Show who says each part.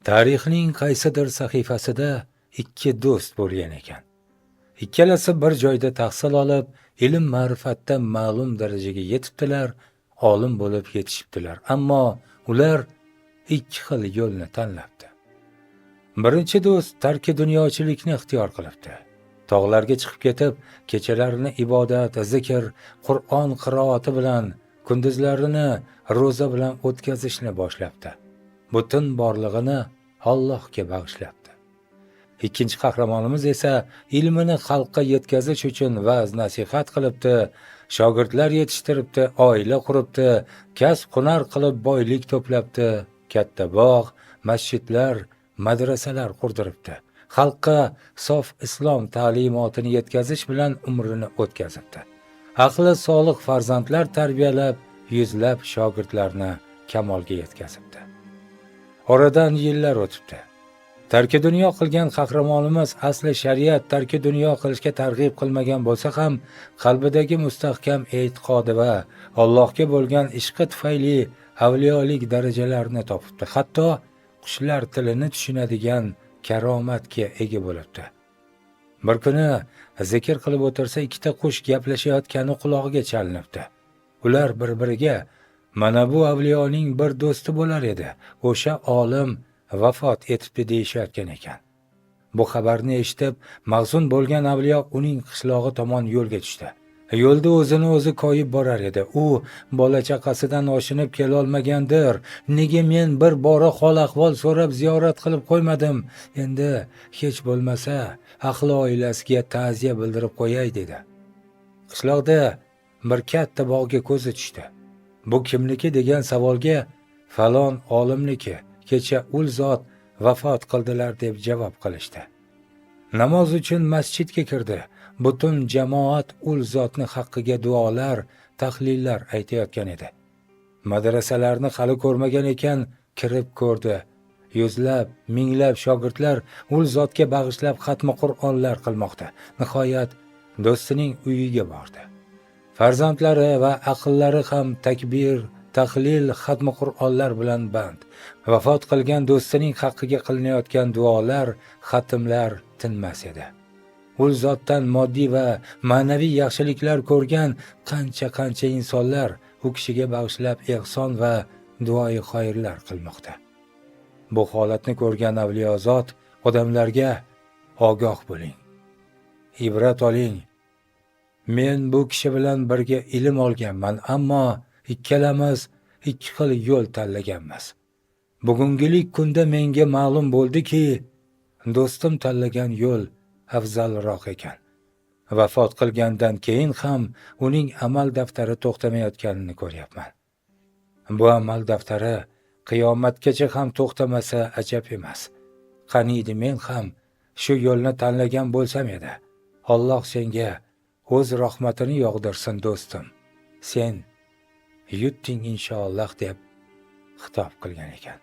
Speaker 1: Tarixning qaysidir sahifasida ikki do'st bo'lgan ekan. Ikkalasi bir joyda tahsil olib, ilm-ma'rifatda ma'lum darajaga yetibdilar, olim bo'lib yetishibdilar. Ammo ular ikki xil yo'lni tanlabdi. Birinchi do'st tarki dunyochilikni ixtiyor qilibdi. Tog'larga chiqib ketib, kechalarini ibodat, zikr, Qur'on qiroati bilan, kunduzlarini ro'za bilan o'tkazishni boshlabdi. Butun borlig'ini Allohga bag'ishlabdi. Ikkinchi qahramonimiz esa ilmini xalqqa yetkazish uchun va'z nasihat qilibdi, shogirdlar yetishtiribdi, oila quribdi, kasb-hunar qilib boylik to'plabdi, katta bog', masjidlar, madrasalar qurdiribdi. Xalqqa sof islom ta'limotini yetkazish bilan umrini o'tkazibdi. Aqli solih farzandlar tarbiyalab, yuzlab shogirdlarni kamolga yetkazibdi. Oradan yillar o'tibdi. Tarki dunyo qilgan qahramonimiz asli shariat tarki dunyo qilishga targ'ib qilmagan bo'lsa ham, qalbidagi mustahkam e'tiqodi va Allohga bo'lgan ishqi tufayli avliyolik darajalarini topibdi. Hatto qushlar tilini tushunadigan karomatga ega bo'libdi. Bir kuni zikr qilib o'tirsa, ikkita qush gaplashayotgani qulog'iga chalinibdi. Ular bir-biriga "Mana bu avliyoning bir do'sti bo'lar edi, o'sha olim vafot etibdi" deyishayotgan ekan. Bu xabarni eshitib, mahzun bo'lgan avliyo uning qishlog'i tomon yo'lga tushdi. Yo'lda o'zini o'zi koyib borar edi. U bola chaqasidan oshinib kelolmagandir. Nega men bir bora hol ahvol so'rab ziyorat qilib qo'ymadim? Endi hech bo'lmasa ahli oilasiga ta'ziya bildirib qo'yay dedi. Qishloqda bir katta bog'ga ko'zi tushdi. Bu kimniki degan savolga falon olimniki, kecha ul zot vafot qildilar deb javob qilishdi. Namoz uchun masjidga kirdi. Butun jamoat ul zotni haqqiga duolar, tahlillar aytayotgan edi. Madrasalarni hali ko'rmagan ekan, kirib ko'rdi. Yuzlab, minglab shogirdlar ul zotga bag'ishlab xatmi Qur'onlar qilmoqda. Nihoyat do'stining uyiga bordi. Farzandlari va aqllari ham takbir, tahlil, xatmi Qur'onlar bilan band. Vafot qilgan do'stining haqqiga qilinayotgan duolar, xatmlar tinmas edi. Ul zotdan moddiy va ma'naviy yaxshiliklar ko'rgan qancha insonlar u kishiga bag'ishlab ehson va duoi xayrlar qilmoqda. Bu holatni ko'rgan avliyo zot odamlarga ogoh bo'ling, ibrat oling. Men bu kishi bilan birga ilm olganman, ammo ikkalamiz ikki xil yo'l tanlaganmiz. Bugungilik kunda menga ma'lum bo'ldiki, do'stim tanlagan yo'l afzalroq ekan. Vafot qilgandan keyin ham uning amal daftari to'xtamayotganini ko'ryapman. Bu amal daftari qiyomatgacha ham to'xtamasa ajab emas. Qaniydi men ham shu yo'lni tanlagan bo'lsam edi. Alloh senga o'z rahmatini yog'dirsin do'stim. Sen yutding inshaalloh deb xitob qilgan ekan.